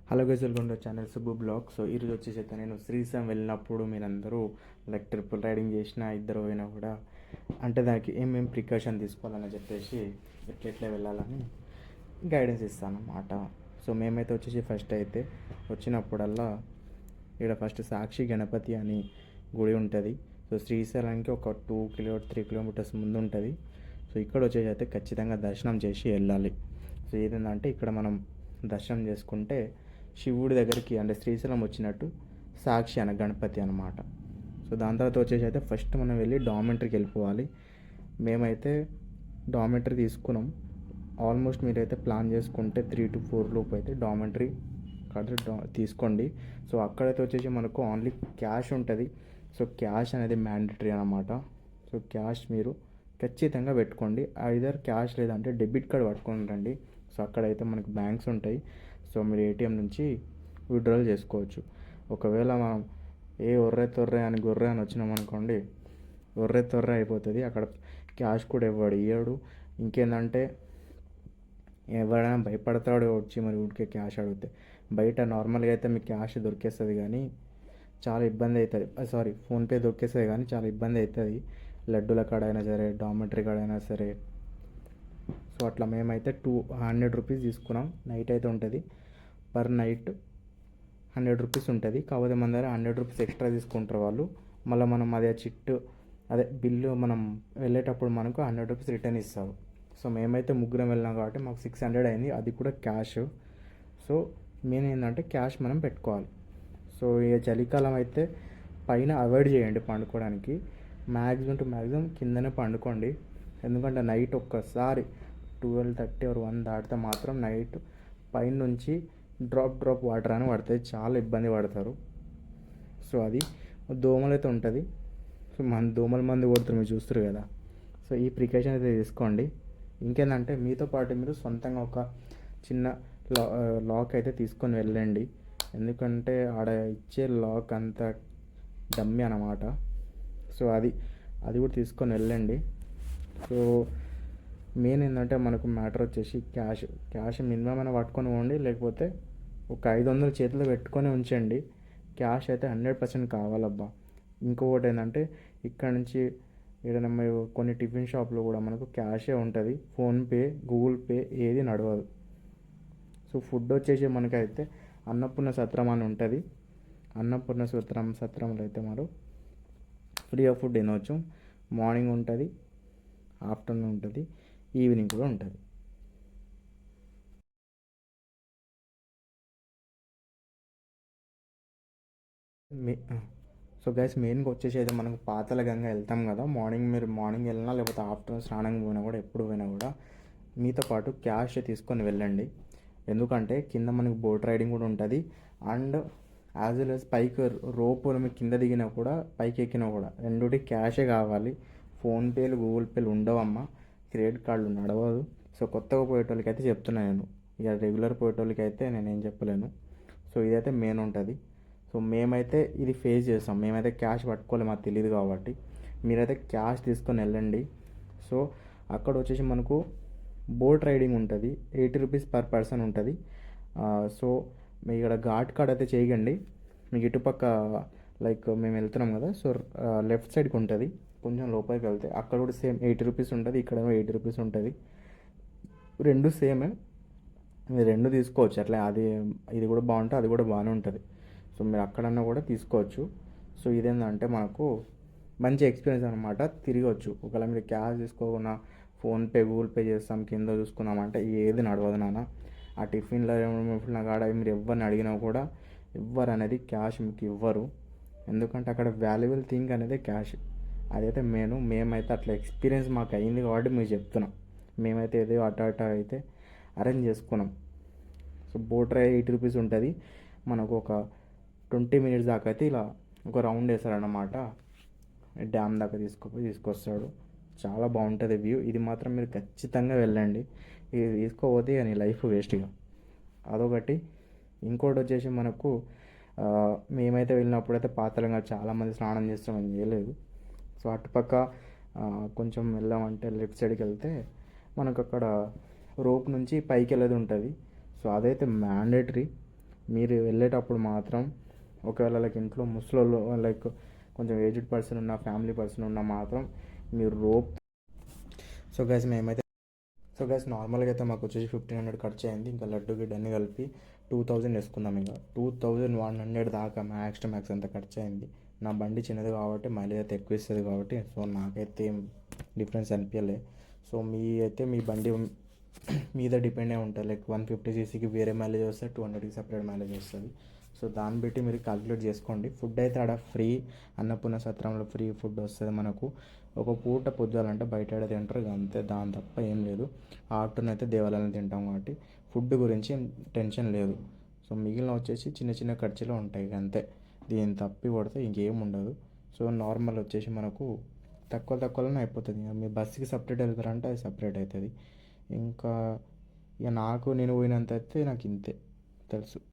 Hello guys, welcome to channel Subbu blog. So ఈరోజు వచ్చేసి అయితే నేను శ్రీశైలం వెళ్ళినప్పుడు మీరందరూ లైక్ ట్రిపుల్ రైడింగ్ చేసిన ఇద్దరు పోయినా కూడా అంటే దానికి ఏమేమి ప్రికాషన్ తీసుకోవాలని చెప్పేసి ఎట్లెట్లా వెళ్ళాలని గైడెన్స్ ఇస్తాను అన్నమాట. సో మేమైతే వచ్చేసి ఫస్ట్ అయితే వచ్చినప్పుడల్లా ఇక్కడ ఫస్ట్ సాక్షి గణపతి అని గుడి ఉంటుంది. సో శ్రీశైలానికి ఒక 3 కిలోమీటర్స్ ముందు ఉంటుంది. సో ఇక్కడ వచ్చేసి అయితే ఖచ్చితంగా దర్శనం చేసి వెళ్ళాలి. సో ఏదంటే ఇక్కడ మనం దర్శనం చేసుకుంటే శివుడి దగ్గరికి అంటే శ్రీశైలం వచ్చినట్టు సాక్షి అన్న గణపతి అనమాట. సో దాని తర్వాత వచ్చేసి అయితే ఫస్ట్ మనం వెళ్ళి డామెంటరీకి వెళ్ళిపోవాలి. మేమైతే డామెంటరీ తీసుకున్నాం. ఆల్మోస్ట్ మీరైతే ప్లాన్ చేసుకుంటే 3 to 4 లోపు అయితే డామెంటరీ తీసుకోండి. సో అక్కడైతే వచ్చేసి మనకు ఓన్లీ క్యాష్ ఉంటుంది. సో క్యాష్ అనేది మ్యాండటరీ అనమాట. సో క్యాష్ మీరు ఖచ్చితంగా పెట్టుకోండి. ఐదర్ క్యాష్ లేదంటే డెబిట్ కార్డ్ పట్టుకొని రండి. సో అక్కడైతే మనకు బ్యాంక్స్ ఉంటాయి. సో మీరు ఏటీఎం నుంచి విత్డ్రాల్ చేసుకోవచ్చు. ఒకవేళ మనం ఒర్రే తొర్రే అని గొర్రె అని వచ్చినామనుకోండి, ఒర్రే తొర్రే అయిపోతుంది. అక్కడ క్యాష్ కూడా ఇయ్యడు. ఇంకేందంటే ఎవరైనా భయపడతాడు వచ్చి మరి ఊరికే క్యాష్ అడిగితే. బయట నార్మల్గా అయితే మీకు క్యాష్ దొరికేస్తుంది కానీ చాలా ఇబ్బంది అవుతుంది. ఫోన్పే దొరికేస్తుంది కానీ చాలా ఇబ్బంది అవుతుంది. లడ్డూల కాడైనా సరే, డామెటరీ కాడైనా సరే. సో అట్లా మేమైతే 200 రూపీస్ తీసుకున్నాం. నైట్ అయితే ఉంటుంది, పర్ నైట్ 100 రూపీస్ ఉంటుంది. కాకపోతే మన దగ్గర 100 రూపీస్ ఎక్స్ట్రా తీసుకుంటారు వాళ్ళు. మళ్ళీ మనం అదే బిల్లు మనం వెళ్ళేటప్పుడు మనకు 100 రూపీస్ రిటర్న్ ఇస్తారు. సో మేమైతే ముగ్గురం వెళ్ళినాం కాబట్టి మాకు 600 అయింది, అది కూడా క్యాష్. సో మెయిన్ ఏంటంటే క్యాష్ మనం పెట్టుకోవాలి. సో ఇక చలికాలం అయితే పైన అవాయిడ్ చేయండి పండుకోవడానికి. మ్యాక్సిమం కిందనే పండుకోండి. ఎందుకంటే నైట్ ఒక్కసారి 12:30 or 1 దాటితే మాత్రం నైట్ పైన నుంచి డ్రాప్ వాటర్ అని పడుతుంది. చాలా ఇబ్బంది పడతారు. సో అది దోమలు అయితే ఉంటుంది. సో దోమల మందు కొడుతారు, మీరు చూస్తారు కదా. సో ఈ ప్రికాషన్ అయితే తీసుకోండి. ఇంకేంటంటే మీతో పాటు మీరు సొంతంగా ఒక చిన్న లాక్ అయితే తీసుకొని వెళ్ళండి. ఎందుకంటే ఆడ ఇచ్చే లాక్ అంత డమ్మి అన్నమాట. సో అది కూడా తీసుకొని వెళ్ళండి. సో మెయిన్ ఏంటంటే మనకు మ్యాటర్ వచ్చేసి క్యాష్ మినిమం అయినా పట్టుకొని పోండి, లేకపోతే ఒక 500 చేతిలో పెట్టుకొని ఉంచండి. క్యాష్ అయితే 100% కావాలబ్బా. ఇంకొకటి ఏంటంటే ఇక్కడ నుంచి ఏదైనా కొన్ని టిఫిన్ షాప్లో కూడా మనకు క్యాషే ఉంటుంది. ఫోన్పే, గూగుల్ పే ఏది నడవదు. సో ఫుడ్ వచ్చేసి మనకైతే అన్నపూర్ణ సత్రం అని ఉంటుంది. అన్నపూర్ణ సత్రంలో అయితే మనం ఫ్రీ ఆఫ్ ఫుడ్ తినవచ్చు. మార్నింగ్ ఉంటుంది, ఆఫ్టర్నూన్ ఉంటుంది, ఈవినింగ్ కూడా ఉంటుంది. సో గైస్, మెయిన్గా వచ్చేసి అయితే మనకు పాతల గంగ వెళ్తాం కదా. మార్నింగ్ వెళ్ళినా లేకపోతే ఆఫ్టర్నూన్ స్నానం పోయినా కూడా, ఎప్పుడు పోయినా కూడా మీతో పాటు క్యాష్ తీసుకొని వెళ్ళండి. ఎందుకంటే కింద మనకు బోట్ రైడింగ్ కూడా ఉంటుంది. అండ్ యాజ్ వెల్ యాజ్ పైకి రోప్ మీకు కింద దిగినా కూడా పైకి ఎక్కినా కూడా రెండుటి క్యాషే కావాలి. ఫోన్పేలు, గూగుల్ పేలు ఉండవమ్మా. క్రెడిట్ కార్డులు నడవదు. సో కొత్తగా పోయేటోళ్ళకి అయితే చెప్తున్నాను నేను. ఇక రెగ్యులర్ పోయేటోళ్ళకి అయితే నేనేం చెప్పలేను. సో ఇదైతే మెయిన్ ఉంటుంది. సో మేమైతే ఇది ఫేస్ చేస్తాం. మేమైతే క్యాష్ పట్టుకోవాలి, మాకు తెలియదు కాబట్టి. మీరైతే క్యాష్ తీసుకొని వెళ్ళండి. సో అక్కడ వచ్చేసి మనకు బోట్ రైడింగ్ ఉంటుంది. 80 రూపీస్ పర్ పర్సన్ ఉంటుంది. సో మీ ఇక్కడ ఘాట్ కార్డ్ అయితే చేయకండి. మీకు ఇటుపక్క లైక్ మేము వెళ్తున్నాం కదా, సో లెఫ్ట్ సైడ్కి ఉంటుంది. కొంచెం లోపలికి వెళ్తే అక్కడ కూడా సేమ్ 80 రూపీస్ ఉంటుంది. ఇక్కడేమో 80 రూపీస్ ఉంటుంది. రెండు సేమే, మీరు రెండు తీసుకోవచ్చు. అట్లా ఇది కూడా బాగుంటుంది, అది కూడా బాగానే ఉంటుంది. సో మీరు అక్కడన్నా కూడా తీసుకోవచ్చు. సో ఇదేంటంటే మనకు మంచి ఎక్స్పీరియన్స్ అనమాట. తిరగవచ్చు. ఒకవేళ మీరు క్యాష్ తీసుకోకుండా ఫోన్పే, గూగుల్ పే చేస్తాం కింద చూసుకున్నామంటే ఏది నడవదు నాన్న. ఆ టిఫిన్లో కాడ మీరు ఎవరిని అడిగినా కూడా ఎవ్వరు అనేది క్యాష్ మీకు ఇవ్వరు. ఎందుకంటే అక్కడ వాల్యుబుల్ థింగ్ అనేది క్యాష్. అదైతే మేమైతే అట్లా ఎక్స్పీరియన్స్ మాకు అయింది కాబట్టి మీకు చెప్తున్నాం. మేమైతే ఏదో అట్ట అయితే అరేంజ్ చేసుకున్నాం. సో బోట్ రైడ్ 80 రూపీస్ ఉంటుంది. మనకు ఒక 20 minutes దాకా అయితే ఇలా ఒక రౌండ్ వేస్తారన్నమాట. డ్యామ్ దాకా తీసుకొస్తాడు. చాలా బాగుంటుంది వ్యూ. ఇది మాత్రం మీరు ఖచ్చితంగా వెళ్ళండి. ఇది తీసుకోపోతే నీ లైఫ్ వేస్ట్గా. అదొకటి. ఇంకోటి వచ్చేసి మనకు మేమైతే వెళ్ళినప్పుడైతే పాతలంగా చాలామంది స్నానం చేస్తామని చేయలేదు. సో అటుపక్క కొంచెం వెళ్ళామంటే లెఫ్ట్ సైడ్కి వెళ్తే మనకు అక్కడ రోప్ నుంచి పైకి వెళ్ళేది ఉంటుంది. సో అదైతే మ్యాండేటరీ. మీరు వెళ్ళేటప్పుడు మాత్రం ఒకవేళ లైక్ ఇంట్లో ముసలోళ్ళు లైక్ కొంచెం ఏజ్డ్ పర్సన్ ఉన్న ఫ్యామిలీ పర్సన్ ఉన్న మాత్రం మీరు రోప్. సో గైస్ మేమైతే నార్మల్గా అయితే మాకు వచ్చేసి 1500 ఖర్చు అయింది. ఇంకా లడ్డు గిడ్డ అన్ని కలిపి 2000 వేసుకుందాం. ఇంకా 2100 దాకా మ్యాక్స్ టు మ్యాక్స్ అంత ఖర్చు అయింది. నా బండి చిన్నది కాబట్టి మైలేజ్ అయితే ఎక్కువ ఇస్తుంది కాబట్టి సో నాకైతే ఏం డిఫరెన్స్ అనిపించలే. సో మీ బండి మీద డిపెండ్ అయి ఉంటుంది. లైక్ 150cc వేరే మైలేజ్ వస్తుంది, 200కి సపరేట్ మైలేజ్ వస్తుంది. సో దాన్ని బట్టి మీరు క్యాలిక్యులేట్ చేసుకోండి. ఫుడ్ అయితే ఆడ ఫ్రీ, అన్నపూర్ణ సత్రంలో ఫ్రీ ఫుడ్ వస్తుంది మనకు. ఒక పూట పొద్దుగాలంటే బయట తింటారు ఇక అంతే, దాని తప్ప ఏం లేదు. ఆఫ్టర్నూన్ అయితే దేవాలయంలో తింటాం కాబట్టి ఫుడ్ గురించి టెన్షన్ లేదు. సో మిగిలిన వచ్చేసి చిన్న చిన్న ఖర్చులు ఉంటాయి ఇక అంతే. దీన్ని తప్పి కొడితే ఇంకేం ఉండదు. సో నార్మల్ వచ్చేసి మనకు తక్కువలోనే అయిపోతుంది. ఇక మీ బస్సుకి సపరేట్ వెళ్తారంటే అది సపరేట్ అవుతుంది. ఇంకా ఇక నేను పోయినంత అయితే నాకు ఇంతే తెలుసు.